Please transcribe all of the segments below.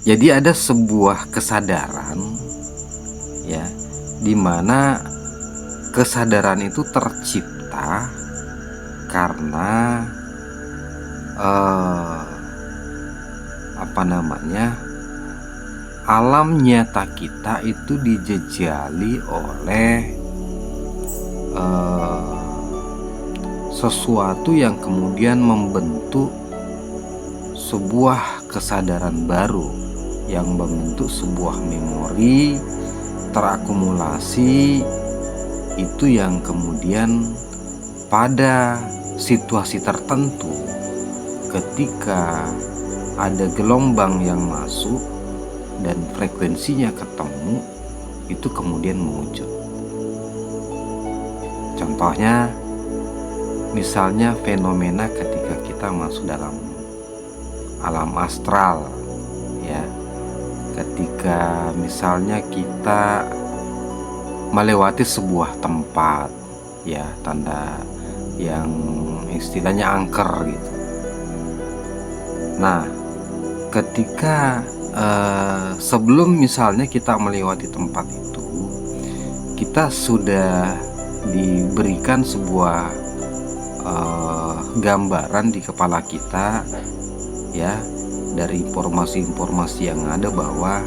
Jadi ada sebuah kesadaran, ya, di mana kesadaran itu tercipta karena alam nyata kita itu dijejali oleh sesuatu yang kemudian membentuk sebuah kesadaran baru, yang membentuk sebuah memori terakumulasi, itu yang kemudian pada situasi tertentu ketika ada gelombang yang masuk dan frekuensinya ketemu, itu kemudian mewujud. Contohnya misalnya fenomena ketika kita masuk dalam alam astral, ya, ketika misalnya kita melewati sebuah tempat, ya, tanda yang istilahnya angker gitu. Nah, ketika sebelum misalnya kita melewati tempat itu, kita sudah diberikan sebuah gambaran di kepala kita, ya, dari informasi-informasi yang ada bahwa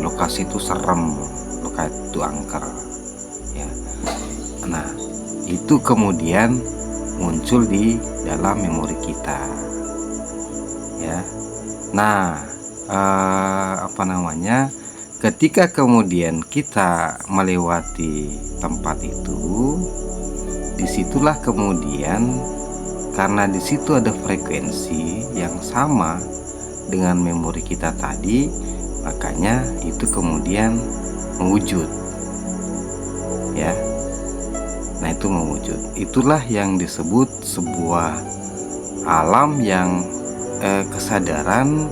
lokasi itu serem, lokasi itu angker, ya. Nah, itu kemudian muncul di dalam memori kita, ya. Nah, ketika kemudian kita melewati tempat itu, disitulah kemudian, karena di situ ada frekuensi yang sama dengan memori kita tadi, makanya itu kemudian mewujud, ya. Nah, itu mewujud. Itulah yang disebut sebuah alam yang kesadaran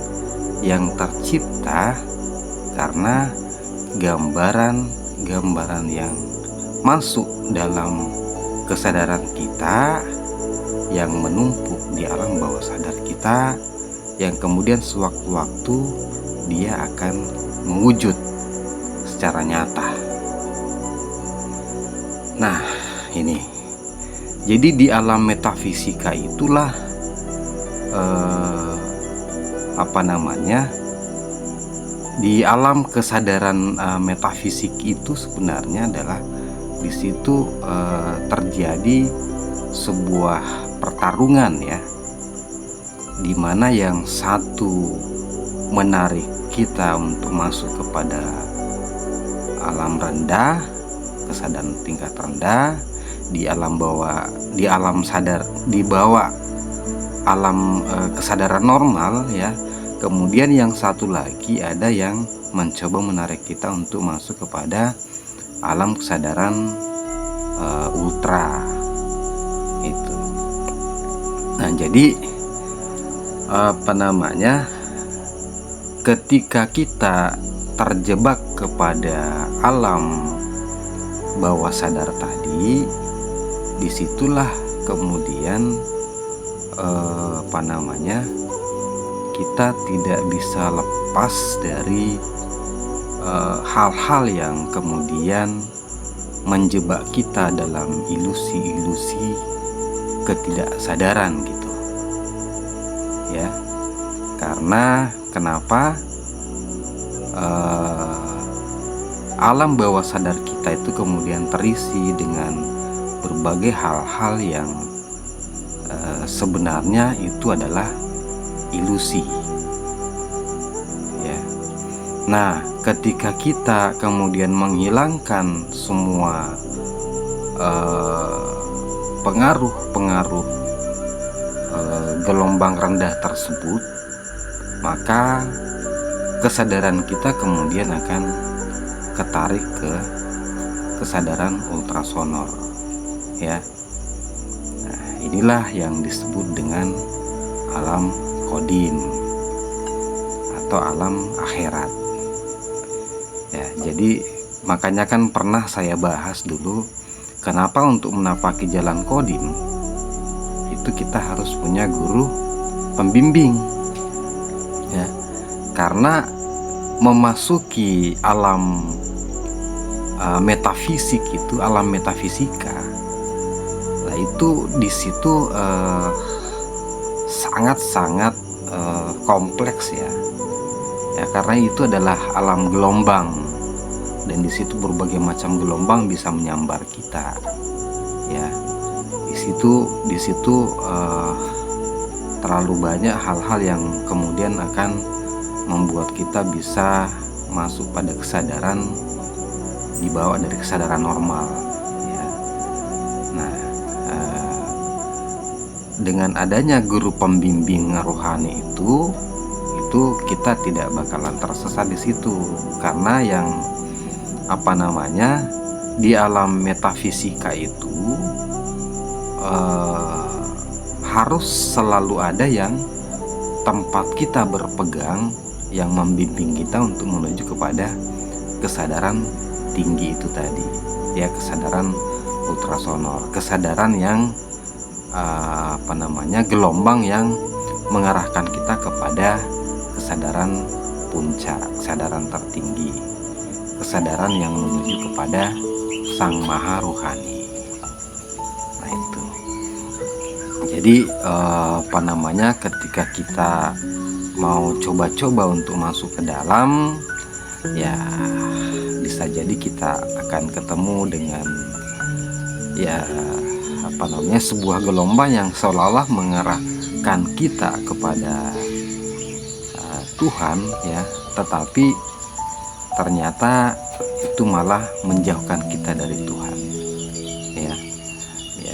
yang tercipta karena gambaran yang masuk dalam kesadaran kita, yang menumpuk di alam bawah sadar kita, yang kemudian sewaktu-waktu dia akan mewujud secara nyata. Nah, ini jadi di alam metafisika itulah di alam kesadaran metafisik itu sebenarnya adalah di situ terjadi sebuah pertarungan, ya, di mana yang satu menarik kita untuk masuk kepada alam rendah, kesadaran tingkat rendah, di alam kesadaran normal, ya. Kemudian yang satu lagi ada yang mencoba menarik kita untuk masuk kepada alam kesadaran ultra itu. Nah, jadi ketika kita terjebak kepada alam bawah sadar tadi, disitulah kemudian kita tidak bisa lepas dari hal-hal yang kemudian menjebak kita dalam ilusi-ilusi ketidaksadaran gitu, ya. Karena kenapa alam bawah sadar kita itu kemudian terisi dengan berbagai hal-hal yang sebenarnya itu adalah ilusi, ya. Nah, ketika kita kemudian menghilangkan semua pengaruh-pengaruh gelombang rendah tersebut, maka kesadaran kita kemudian akan ketarik ke kesadaran ultrasonor, ya. Nah, inilah yang disebut dengan alam kodim atau alam akhirat, ya. Jadi makanya kan pernah saya bahas dulu, kenapa untuk menapaki jalan kodim itu kita harus punya guru pembimbing, ya. Karena memasuki alam metafisik itu, alam metafisika, nah itu di situ sangat-sangat kompleks ya. Karena itu adalah alam gelombang, dan di situ berbagai macam gelombang bisa menyambar kita ya. Di situ terlalu banyak hal-hal yang kemudian akan membuat kita bisa masuk pada kesadaran di bawah dari kesadaran normal ya. Nah, dengan adanya guru pembimbing rohani itu kita tidak bakalan tersesat di situ, karena yang di alam metafisika itu harus selalu ada yang tempat kita berpegang, yang membimbing kita untuk menuju kepada kesadaran tinggi itu tadi ya, kesadaran ultrasonor, kesadaran yang gelombang yang mengarahkan kita kepada kesadaran puncak, kesadaran tertinggi, kesadaran yang menuju kepada Sang Maha Rohani. Nah itu. Jadi ketika kita mau coba-coba untuk masuk ke dalam, ya bisa jadi kita akan ketemu dengan sebuah gelombang yang seolah-olah mengarahkan kita kepada Tuhan ya, tetapi ternyata itu malah menjauhkan kita dari Tuhan ya.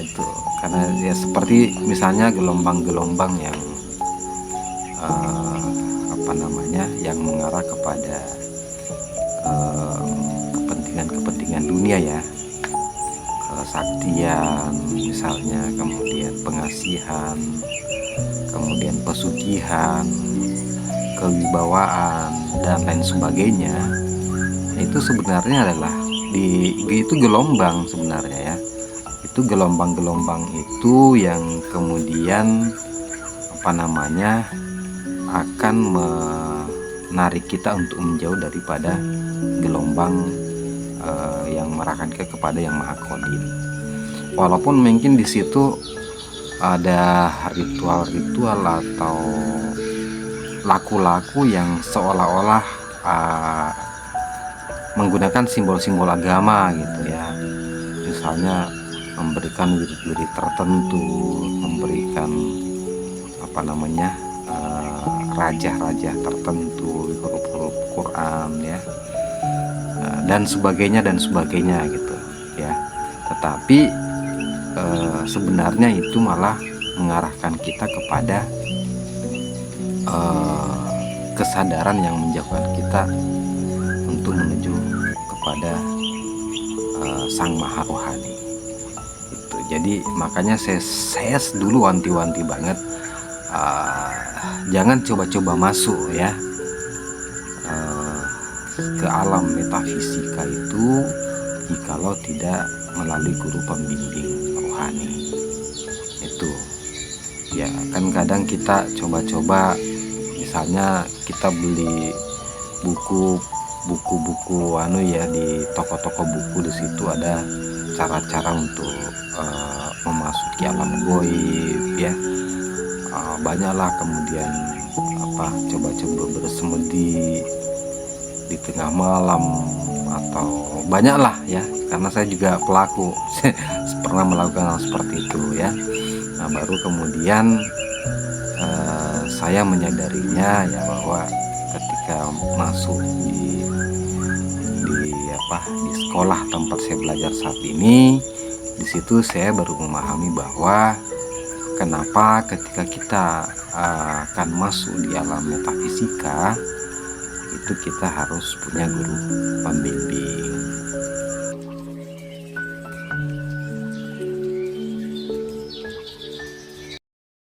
Itu karena ya seperti misalnya gelombang-gelombang yang yang mengarah kepada kepentingan dunia ya, kesaktian misalnya, kemudian pengasihan, kemudian pesugihan, kewibawaan dan lain sebagainya. Itu sebenarnya adalah itu gelombang sebenarnya ya. Itu gelombang-gelombang itu yang kemudian akan menarik kita untuk menjauh daripada gelombang yang mengarahkan kita kepada yang Maha Qadim. Walaupun mungkin di situ ada ritual-ritual atau laku-laku yang seolah-olah menggunakan simbol-simbol agama gitu ya. Misalnya memberikan wirid-wirid tertentu, memberikan raja-raja tertentu, huruf-huruf Quran ya, dan sebagainya gitu ya. Tetapi sebenarnya itu malah mengarahkan kita kepada kesadaran yang menjauhkan kita untuk menuju kepada Sang Maha Rohani itu. Jadi makanya saya dulu wanti-wanti banget, jangan coba-coba masuk ya ke alam metafisika itu jikalau tidak melalui guru pembimbing rohani itu ya. Kan kadang kita coba-coba, misalnya kita beli buku-buku di toko-toko buku, di situ ada cara-cara untuk memasuki alam goib ya. Banyaklah kemudian coba-coba bersemedi di tengah malam, atau banyaklah ya, karena saya juga pelaku pernah melakukan hal seperti itu ya. Nah baru kemudian saya menyadarinya ya, bahwa ketika masuk di sekolah tempat saya belajar saat ini, di situ saya baru memahami bahwa kenapa ketika kita akan masuk di alam metafisika itu kita harus punya guru pembimbing